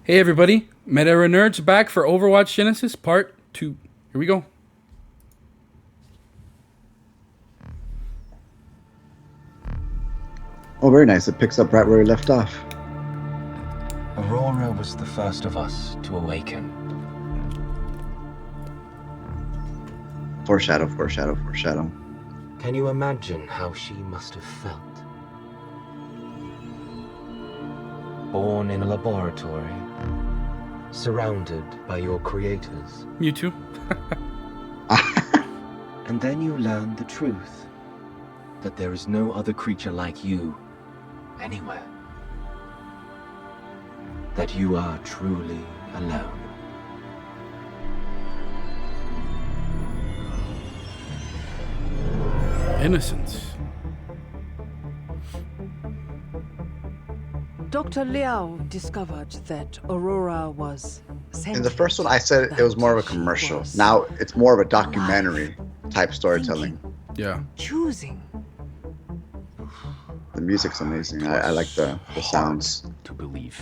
Hey everybody, Meta Nerds back for Overwatch Genesis Part 2. Here we go. Oh, very nice. It picks up right where we left off. Aurora was the first of us to awaken. Foreshadow, foreshadow, foreshadow. Can you imagine how she must have felt? Born in a laboratory, surrounded by your creators. You too. And then you learn the truth, that there is no other creature like you anywhere. That you are truly alone. Innocence. Dr. Liao discovered that Aurora was sentient. In the first one, I said it was more of a commercial. Now it's more of a documentary type storytelling. Yeah. Choosing. The music's amazing. I like the sounds. To believe.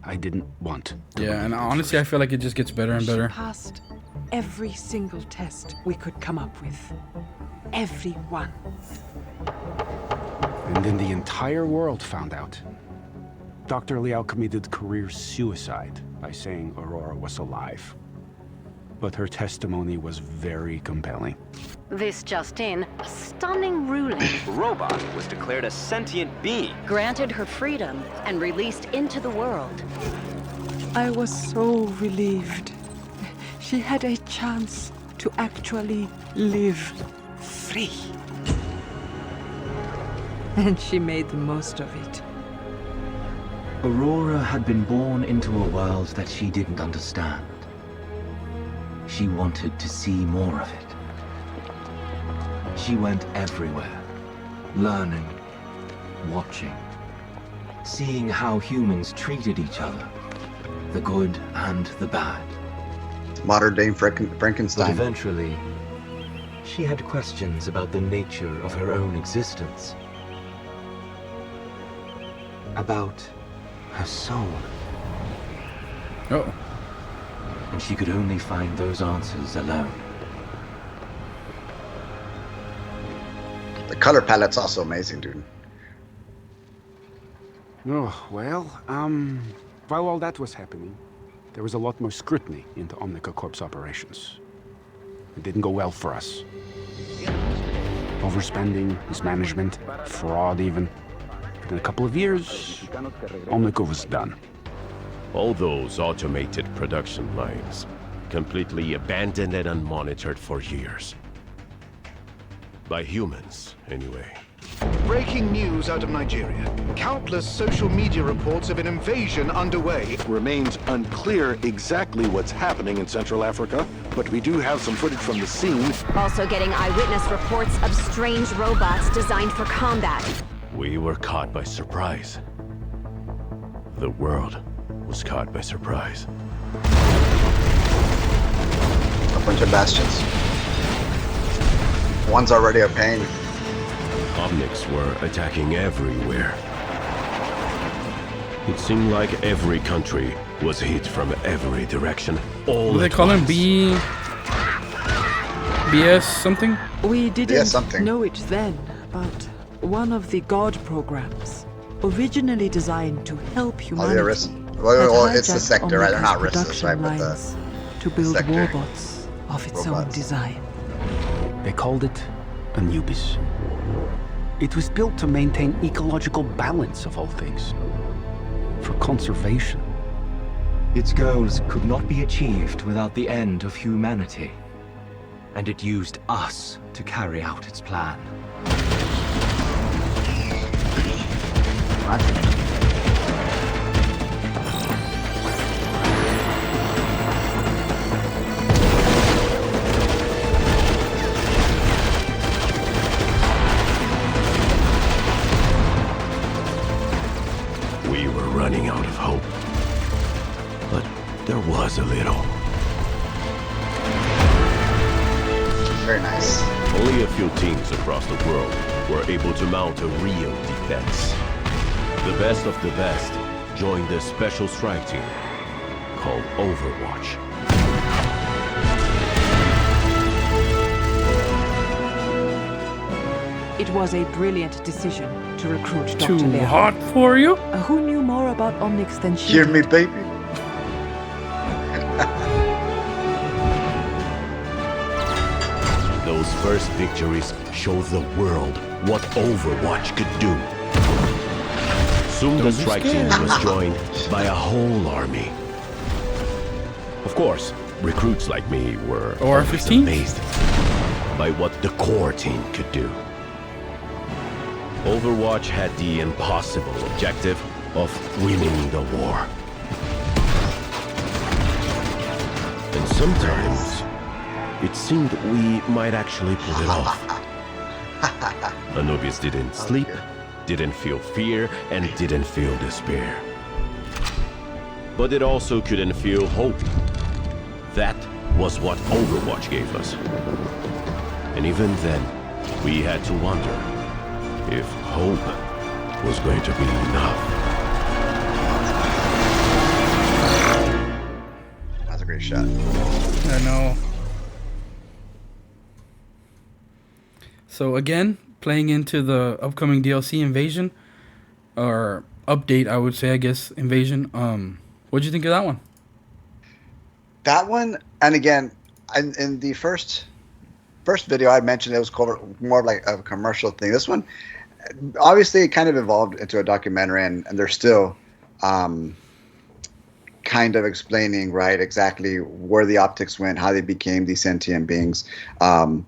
I didn't want to Yeah, and believe it honestly, I feel like it just gets better and She better. passed every single test we could come up with. Every one. And then the entire world found out. Dr. Liao committed career suicide by saying Aurora was alive. But her testimony was very compelling. This just in, a stunning ruling Robot was declared a sentient being. granted her freedom and released into the world. I was so relieved. She had a chance to actually live free. And she made the most of it. Aurora had been born into a world that she didn't understand. She wanted to see more of it. She went everywhere, learning, watching, seeing how humans treated each other, the good and the bad. Modern day But Frankenstein. eventually, she had questions about the nature of her own existence. About her soul. Oh. And she could only find those answers alone. The color palette's also amazing, dude. Oh, well, while all that was happening, there was a lot more scrutiny into Omnica Corp's operations. It didn't go well for us. Overspending, mismanagement, fraud even. But in a couple of years, Omnica was done. All those automated production lines, completely abandoned and unmonitored for years. By humans, anyway. Breaking news out of Nigeria. Countless social media reports of an invasion underway. It remains unclear exactly what's happening in Central Africa, but we do have some footage from the scene. Also getting eyewitness reports of strange robots designed for combat. We were caught by surprise. The world was caught by surprise. A bunch of bastions. One's already a pain. Omnics were attacking everywhere. It seemed like every country was hit from every direction, all What do they at call him? once. BS something? We didn't something. know it then, but one of the God programs, originally designed to help Oh, humanity, the Arista. Well, had it's the hijacked sector, right? They're not Omnica's Aristas, right? production But lines to build sector. robots of its own Robots. design. They called it Anubis. It was built to maintain ecological balance of all things. For conservation. Its goals could not be achieved without the end of humanity. And it used us to carry out its plan. We were running out of hope. But there was a little. Very nice. Only a few teams across the world were able to mount a real defense. The best of the best joined the Special Strike Team called Overwatch. It was a brilliant decision to recruit Dr. Too Leon. hot for you? Who knew more about Omnics than she Hear did? me, baby. Those first victories showed the world what Overwatch could do. Soon the strike team was joined by a whole army. Of course, recruits like me were Or always 15? amazed by what the core team could do. Overwatch had the impossible objective of winning the war. And sometimes, it seemed we might actually pull it off. Anubis didn't sleep, didn't feel fear, and didn't feel despair. But it also couldn't feel hope. That was what Overwatch gave us. And even then, we had to wonder if hope was going to be enough. That's a great shot. I know. So again, playing into the upcoming DLC Invasion, or update, I would say, I guess, Invasion. What'd you think of that one? That one, and again, in the first video I mentioned, it was more like a commercial thing. This one, obviously, it kind of evolved into a documentary, and they're still kind of explaining, right, exactly where the optics went, how they became these sentient beings, and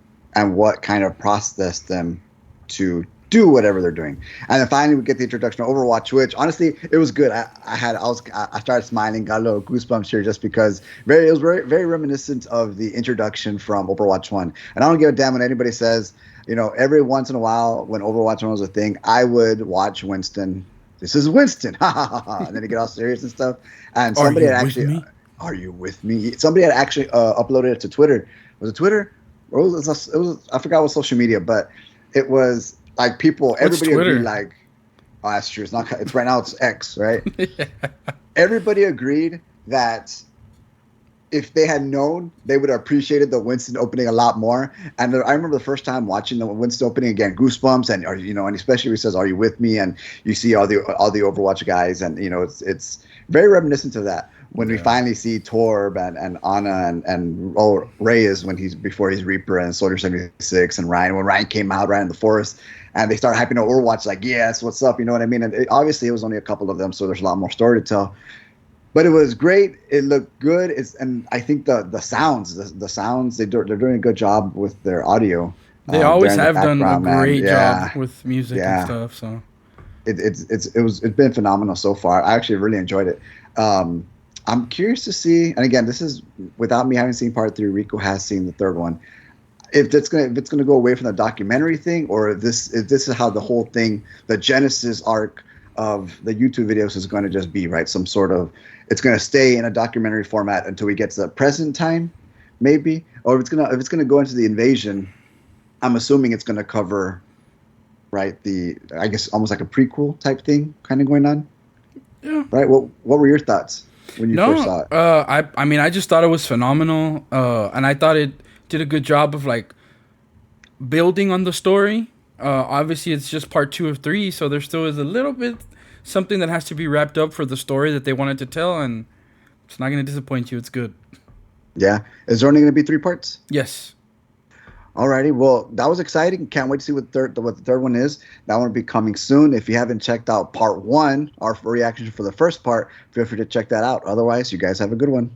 what kind of processed them to do whatever they're doing. And then finally we get the introduction of Overwatch, which honestly it was good. I started smiling, got a little goosebumps here just because it was very reminiscent of the introduction from Overwatch 1. And I don't give a damn what anybody says. You know, every once in a while when Overwatch 1 was a thing, I would watch Winston. This is Winston. And then he get all serious and stuff. And somebody had actually Are you with me? Somebody had actually uploaded it to Twitter. Was it Twitter? Or it was I forgot what social media, but it was like everybody agreed, like, oh, that's true. It's right now it's X, right? Yeah. Everybody agreed that if they had known, they would have appreciated the Winston opening a lot more. And I remember the first time watching the Winston opening again, goosebumps, and and especially when he says, "Are you with me?" and you see all the Overwatch guys, and it's very reminiscent of that. When we finally see Torb and Ana and Reyes before he's Reaper and Soldier 76 and Ryan, when Ryan came out right in the forest and they started hyping up Overwatch, like, yes, what's up, you know what I mean? And obviously it was only a couple of them, so there's a lot more story to tell. But it was great. It looked good. And I think the sounds they're doing a good job with their audio. They always have done a great job with music and stuff. So it's been phenomenal so far. I actually really enjoyed it. I'm curious to see, and again, this is without me having seen part 3. Rico has seen the third one. If it's gonna go away from the documentary thing, or if this is how the whole thing, the Genesis arc of the YouTube videos is going to just be, right? Some sort of, it's going to stay in a documentary format until we get to the present time, maybe, or if it's gonna go into the invasion. I'm assuming it's going to cover, right? I guess almost like a prequel type thing, kind of going on. Yeah. Right. What were your thoughts when you first saw it? I mean, I just thought it was phenomenal, and I thought it did a good job of like building on the story. Obviously, it's just part 2 of 3, so there still is a little bit something that has to be wrapped up for the story that they wanted to tell, and it's not going to disappoint you. It's good. Yeah. Is there only going to be 3 parts? Yes. Alrighty, well, that was exciting. Can't wait to see what the third one is. That one will be coming soon. If you haven't checked out part 1, our reaction for the first part, feel free to check that out. Otherwise, you guys have a good one.